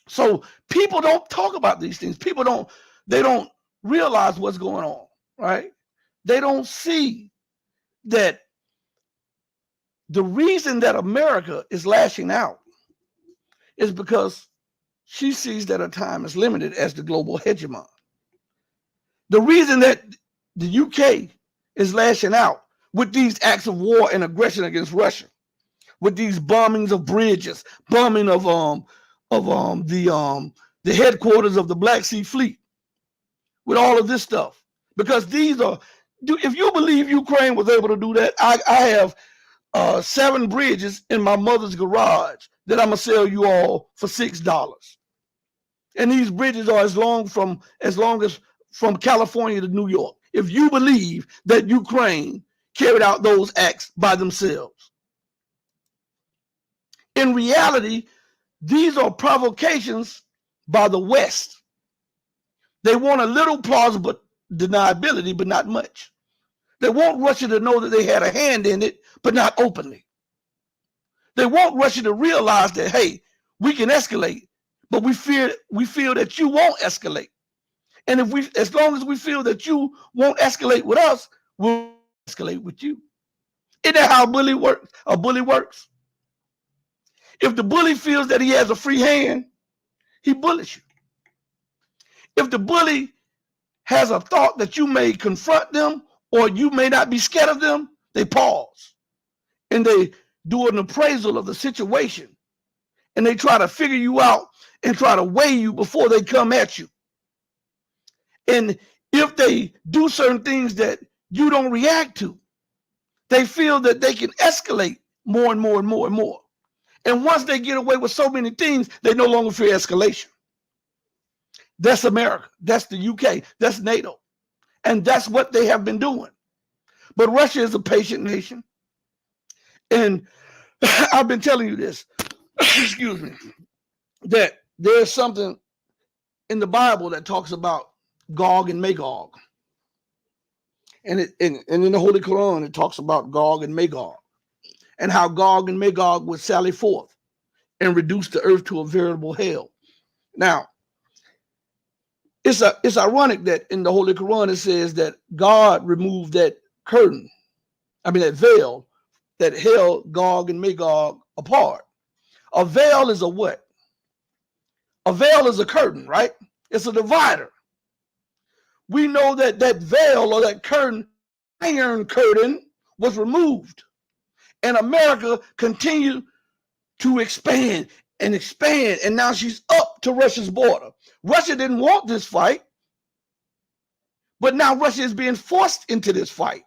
So people don't talk about these things. They don't realize what's going on, right? They don't see that the reason that America is lashing out is because she sees that her time is limited as the global hegemon. The reason that the UK is lashing out with these acts of war and aggression against Russia, with these bombings of bridges, bombing of the headquarters of the Black Sea Fleet, with all of this stuff, because these are, if you believe Ukraine was able to do that, I have 7 bridges in my mother's garage that I'm gonna sell you all for $6. And these bridges are as long as from California to New York. If you believe that Ukraine carried out those acts by themselves. In reality, these are provocations by the West. They want a little plausible deniability, but not much. They want Russia to know that they had a hand in it, but not openly. They want Russia to realize that, hey, we can escalate, but we feel that you won't escalate. And as long as we feel that you won't escalate with us, we'll escalate with you. Isn't that how a bully works? If the bully feels that he has a free hand, he bullies you. If the bully has a thought that you may confront them or you may not be scared of them, they pause and they do an appraisal of the situation and they try to figure you out and try to weigh you before they come at you. And if they do certain things that you don't react to, they feel that they can escalate more and more and more and more. And once they get away with so many things, they no longer fear escalation. That's America. That's the UK. That's NATO. And that's what they have been doing. But Russia is a patient nation. And I've been telling you this, excuse me, that there's something in the Bible that talks about Gog and Magog. And in the Holy Quran, it talks about Gog and Magog and how Gog and Magog would sally forth and reduce the earth to a veritable hell. Now, it's ironic that in the Holy Quran it says that God removed that curtain, that veil that held Gog and Magog apart. A veil is a what? A veil is a curtain, right? It's a divider. We know that that veil or that curtain, iron curtain, was removed. And America continued to expand and expand. And now she's up to Russia's border. Russia didn't want this fight. But now Russia is being forced into this fight.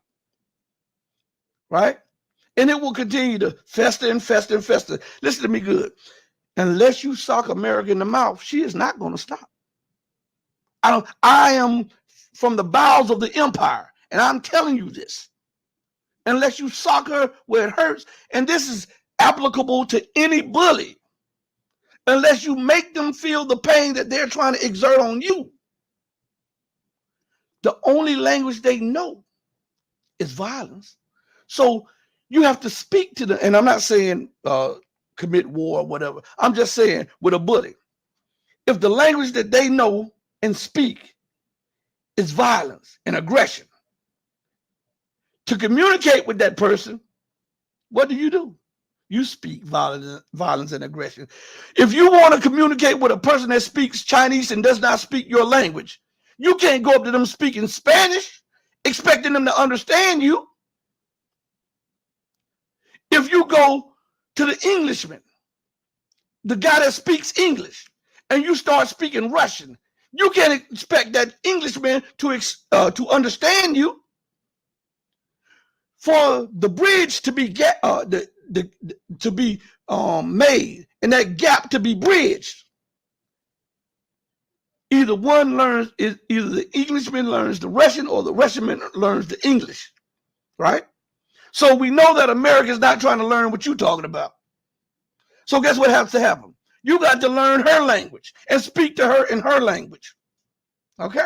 Right? And it will continue to fester and fester and fester. Listen to me good. Unless you sock America in the mouth, she is not going to stop. I am from the bowels of the empire, and I'm telling you this. Unless you sock her where it hurts, and this is applicable to any bully, unless you make them feel the pain that they're trying to exert on you, the only language they know is violence. So you have to speak to them, and I'm not saying commit war or whatever. I'm just saying with a bully, if the language that they know and speak is violence and aggression, to communicate with that person, what do? You speak violence and aggression. If you want to communicate with a person that speaks Chinese and does not speak your language, you can't go up to them speaking Spanish, expecting them to understand you. If you go to the Englishman, the guy that speaks English, and you start speaking Russian, you can't expect that Englishman to understand you. For the bridge to be made and that gap to be bridged, either the Englishman learns the Russian or the Russian learns the English, right? So we know that America is not trying to learn what you're talking about. So guess what has to happen? You got to learn her language and speak to her in her language. Okay?